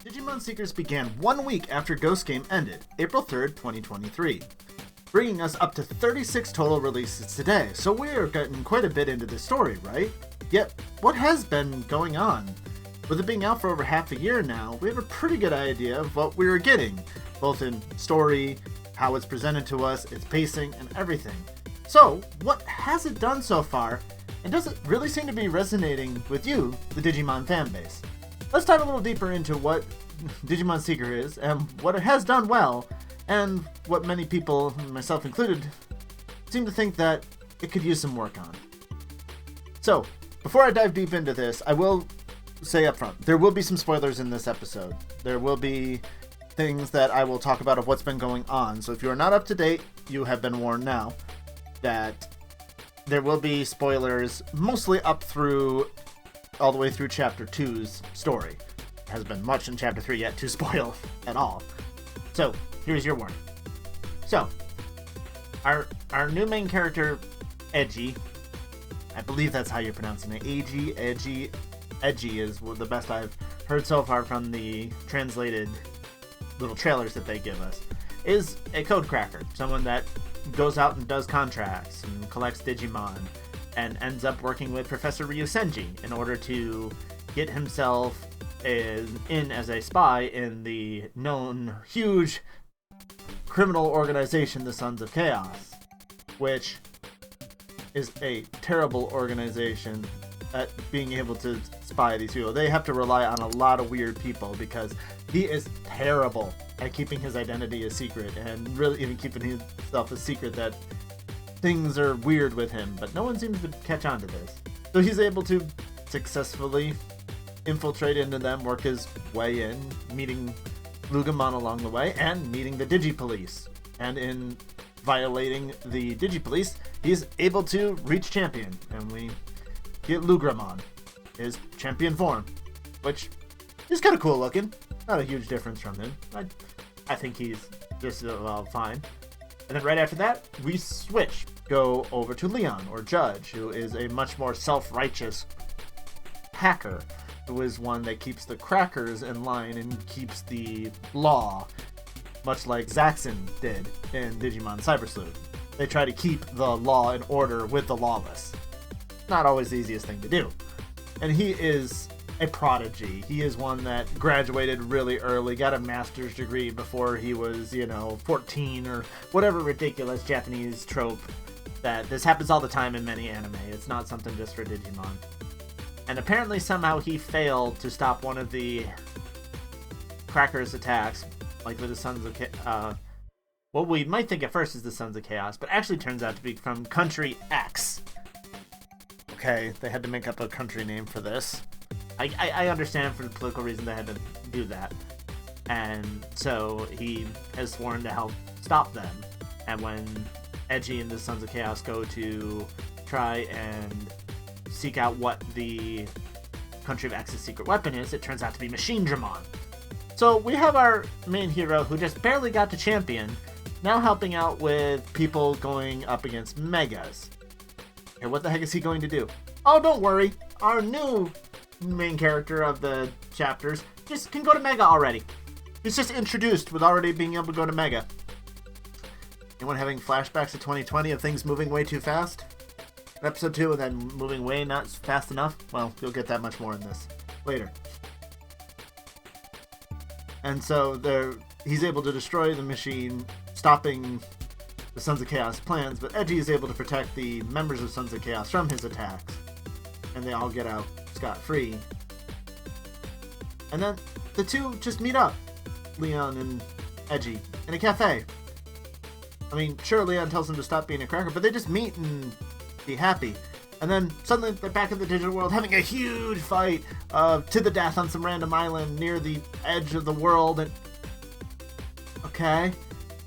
Digimon Seekers began 1 week after Ghost Game ended, April 3rd, 2023, bringing us up to 36 total releases today, so we're getting quite a bit into this story, right? Yet, what has been going on? With it being out for over half a year now, we have a pretty good idea of what we were getting, both in story, how it's presented to us, its pacing, and everything. So, what has it done so far, and does it really seem to be resonating with you, the Digimon fanbase? Let's dive a little deeper into what Digimon Seeker is, and what it has done well, and what many people, myself included, seem to think that it could use some work on. So, before I dive deep into this, I will say up front, there will be some spoilers in this episode. There will be things that I will talk about of what's been going on, so if you are not up to date, you have been warned now that there will be spoilers, mostly up through all the way through Chapter 2's story. There hasn't been much in Chapter 3 yet to spoil at all. So, here's your warning. So, our new main character, Edgy, I believe that's how you're pronouncing it, Edgy is the best I've heard so far from the translated little trailers that they give us, is a code cracker, someone that goes out and does contracts and collects Digimon, and ends up working with Professor Ryusenji in order to get himself in as a spy in the known huge criminal organization, the Sons of Chaos, which is a terrible organization at being able to spy these people. They have to rely on a lot of weird people because he is terrible at keeping his identity a secret, and really even keeping himself a secret that things are weird with him, but no one seems to catch on to this. So he's able to successfully infiltrate into them, work his way in, meeting Lugamon along the way, and meeting the Digipolice. And in violating the Digipolice, he's able to reach champion, and we get Lugramon, his champion form, which is kind of cool looking. Not a huge difference from him. I think he's just fine. And then right after that, we switch. Go over to Leon, or Judge, who is a much more self-righteous hacker, who is one that keeps the crackers in line and keeps the law, much like Zaxxon did in Digimon Cyber Sleuth. They try to keep the law in order with the lawless. Not always the easiest thing to do. And he is a prodigy. He is one that graduated really early, got a master's degree before he was, 14 or whatever ridiculous Japanese trope that this happens all the time in many anime. It's not something just for Digimon. And apparently somehow he failed to stop one of the Crackers' attacks, like with the Sons of Chaos. What we might think at first is the Sons of Chaos, but actually turns out to be from Country X. Okay, they had to make up a country name for this. I understand for the political reason they had to do that. And so he has sworn to help stop them. And when Edgy and the Sons of Chaos go to try and seek out what the Country of X's secret weapon is, it turns out to be Machine Dramon. So we have our main hero who just barely got to champion, now helping out with people going up against Megas. And what the heck is he going to do? Oh, don't worry. Our new main character of the chapters just can go to Mega already. He's just introduced with already being able to go to Mega. Anyone having flashbacks to 2020 of things moving way too fast? Episode 2 and then moving way not fast enough? Well, you'll get that much more in this later. And so he's able to destroy the machine, stopping the Sons of Chaos plans, but Edgy is able to protect the members of Sons of Chaos from his attacks. And they all get out scot-free. And then the two just meet up, Leon and Edgy, in a cafe. I mean, sure, Leon tells him to stop being a cracker, but they just meet and be happy. And then suddenly they're back in the digital world having a huge fight to the death on some random island near the edge of the world. And okay.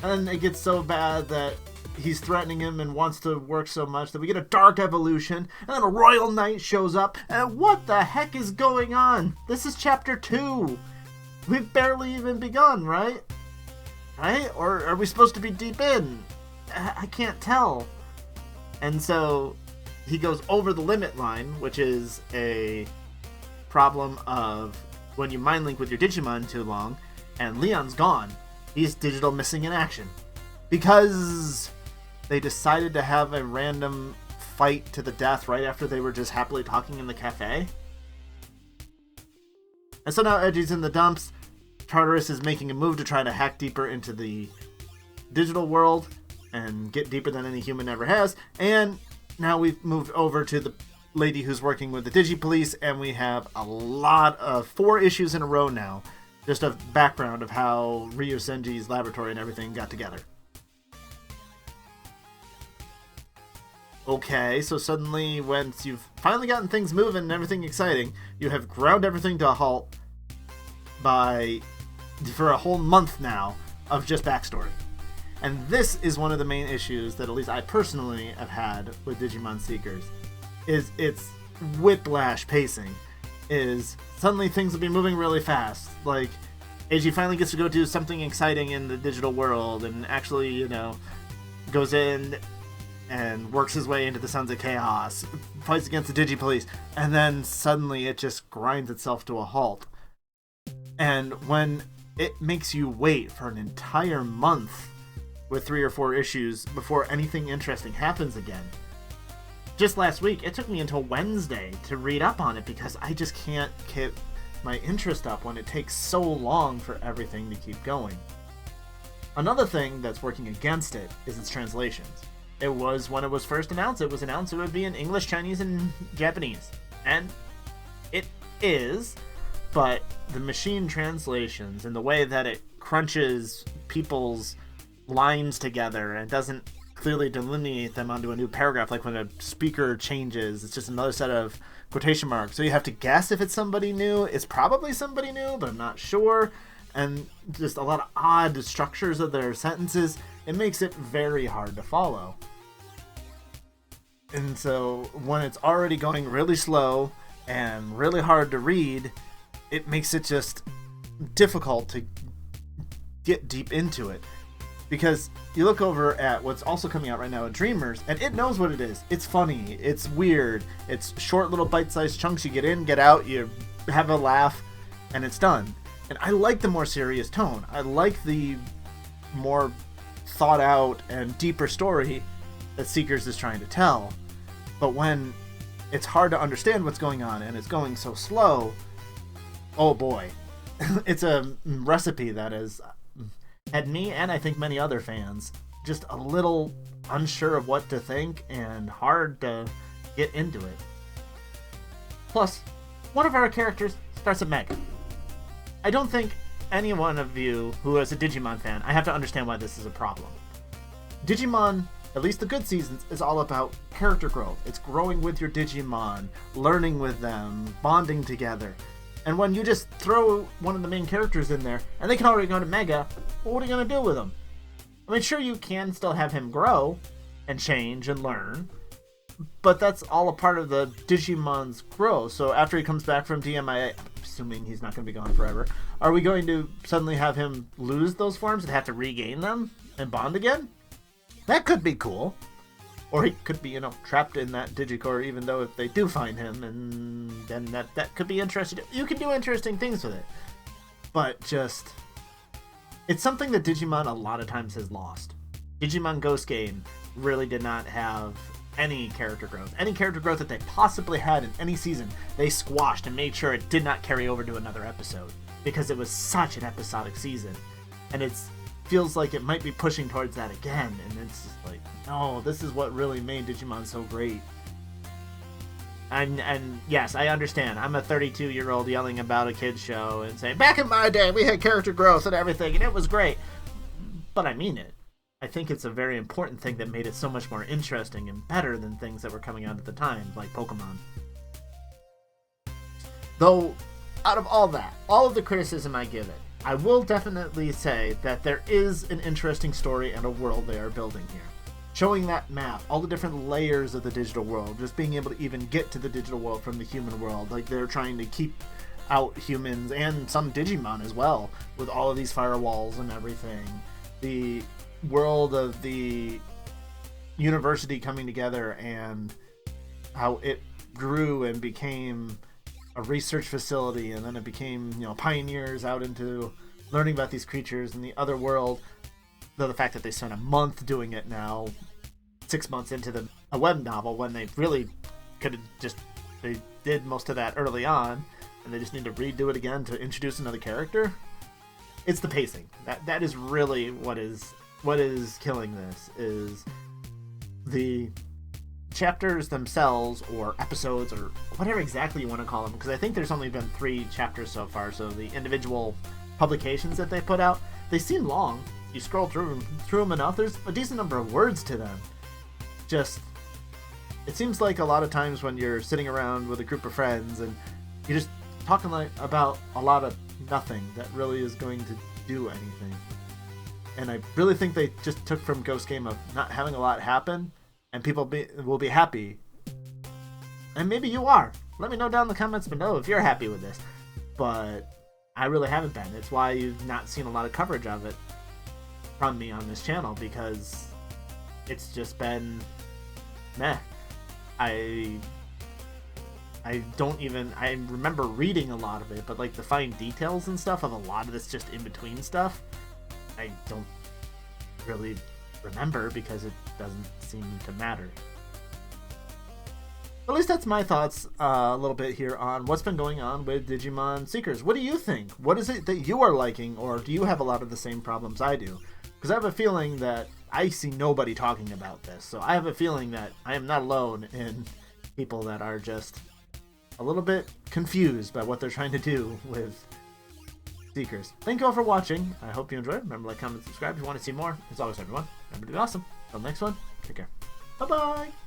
And then it gets so bad that he's threatening him and wants to work so much that we get a dark evolution, and then a royal knight shows up, and what the heck is going on? This is chapter 2. We've barely even begun, right? Right? Or are we supposed to be deep in? I can't tell. And so he goes over the limit line, which is a problem of when you mind link with your Digimon too long, and Leon's gone, he's digital missing in action. Because they decided to have a random fight to the death right after they were just happily talking in the cafe. And so now Edgy's in the dumps. Tartarus is making a move to try to hack deeper into the digital world and get deeper than any human ever has. And now we've moved over to the lady who's working with the Digi-Police, and we have a lot of 4 issues in a row now. Just a background of how Ryu Senji's laboratory and everything got together. Okay, so suddenly, once you've finally gotten things moving and everything exciting, you have ground everything to a halt for a whole month now of just backstory. And this is one of the main issues that at least I personally have had with Digimon Seekers, is its whiplash pacing. Is suddenly things will be moving really fast. Like, Eiji finally gets to go do something exciting in the digital world and actually, goes in and works his way into the Sons of Chaos, fights against the Digi-Police, and then suddenly it just grinds itself to a halt. And when it makes you wait for an entire month with 3 or 4 issues before anything interesting happens again. Just last week, it took me until Wednesday to read up on it because I just can't keep my interest up when it takes so long for everything to keep going. Another thing that's working against it is its translations. It was, when it was first announced, it would be in English, Chinese, and Japanese. And it is, but the machine translations and the way that it crunches people's lines together and doesn't clearly delineate them onto a new paragraph, like when a speaker changes, it's just another set of quotation marks. So you have to guess if it's somebody new. It's probably somebody new, but I'm not sure. And just a lot of odd structures of their sentences. It makes it very hard to follow. And so when it's already going really slow and really hard to read, it makes it just difficult to get deep into it. Because you look over at what's also coming out right now at Dreamers, and it knows what it is. It's funny, it's weird, it's short little bite-sized chunks. You get in, get out, you have a laugh, and it's done. And I like the more serious tone. I like the more thought out and deeper story that Seekers is trying to tell. But when it's hard to understand what's going on and it's going so slow, oh boy. It's a recipe that has had me, and I think many other fans, just a little unsure of what to think and hard to get into it. Plus, one of our characters starts at Mega. I don't think any one of you who is a Digimon fan, I have to understand why this is a problem. Digimon, at least the good seasons, is all about character growth. It's growing with your Digimon, learning with them, bonding together. And when you just throw one of the main characters in there, and they can already go to Mega, well, what are you going to do with them? I mean, sure, you can still have him grow and change and learn, but that's all a part of the Digimon's growth. So after he comes back from DMIA, assuming he's not going to be gone forever, are we going to suddenly have him lose those forms and have to regain them and bond again? That could be cool. Or he could be, trapped in that Digicore, even though if they do find him, and then that could be interesting. You can do interesting things with it. But just, it's something that Digimon a lot of times has lost. Digimon Ghost Game really did not have any character growth. Any character growth that they possibly had in any season, they squashed and made sure it did not carry over to another episode. Because it was such an episodic season. And it feels like it might be pushing towards that again. And it's just like, no, this is what really made Digimon so great. And yes, I understand. I'm a 32-year-old yelling about a kid's show and saying, back in my day, we had character growth and everything, and it was great. But I mean it. I think it's a very important thing that made it so much more interesting and better than things that were coming out at the time, like Pokemon. Though, out of all that, all of the criticism I give it, I will definitely say that there is an interesting story and a world they are building here. Showing that map, all the different layers of the digital world, just being able to even get to the digital world from the human world. Like, they're trying to keep out humans and some Digimon as well, with all of these firewalls and everything. The world of the university coming together and how it grew and became a research facility, and then it became, pioneers out into learning about these creatures in the other world. Though the fact that they spent a month doing it now, 6 months into a web novel, when they really could have they did most of that early on, and they just need to redo it again to introduce another character. It's the pacing. That is really what is killing this, is the chapters themselves, or episodes, or whatever exactly you want to call them, because I think there's only been 3 chapters so far, so the individual publications that they put out, they seem long. You scroll through them enough, there's a decent number of words to them. It seems like a lot of times when you're sitting around with a group of friends and you're just talking about a lot of nothing that really is going to do anything. And I really think they just took from Ghost Game of not having a lot happen, and people will be happy. And maybe you are. Let me know down in the comments below if you're happy with this. But I really haven't been. It's why you've not seen a lot of coverage of it from me on this channel, because it's just been meh. I remember reading a lot of it, but like the fine details and stuff of a lot of this just in between stuff, I don't really remember because it doesn't seem to matter. At least that's my thoughts a little bit here on what's been going on with Digimon Seekers. What do you think? What is it that you are liking, or do you have a lot of the same problems I do? Because I have a feeling that I see nobody talking about this, so I have a feeling that I am not alone in people that are just a little bit confused by what they're trying to do with Seekers. Thank you all for watching. I hope you enjoyed. Remember to like, comment, subscribe if you want to see more. As always, everyone, remember to be awesome. Until next one, take care. Bye-bye!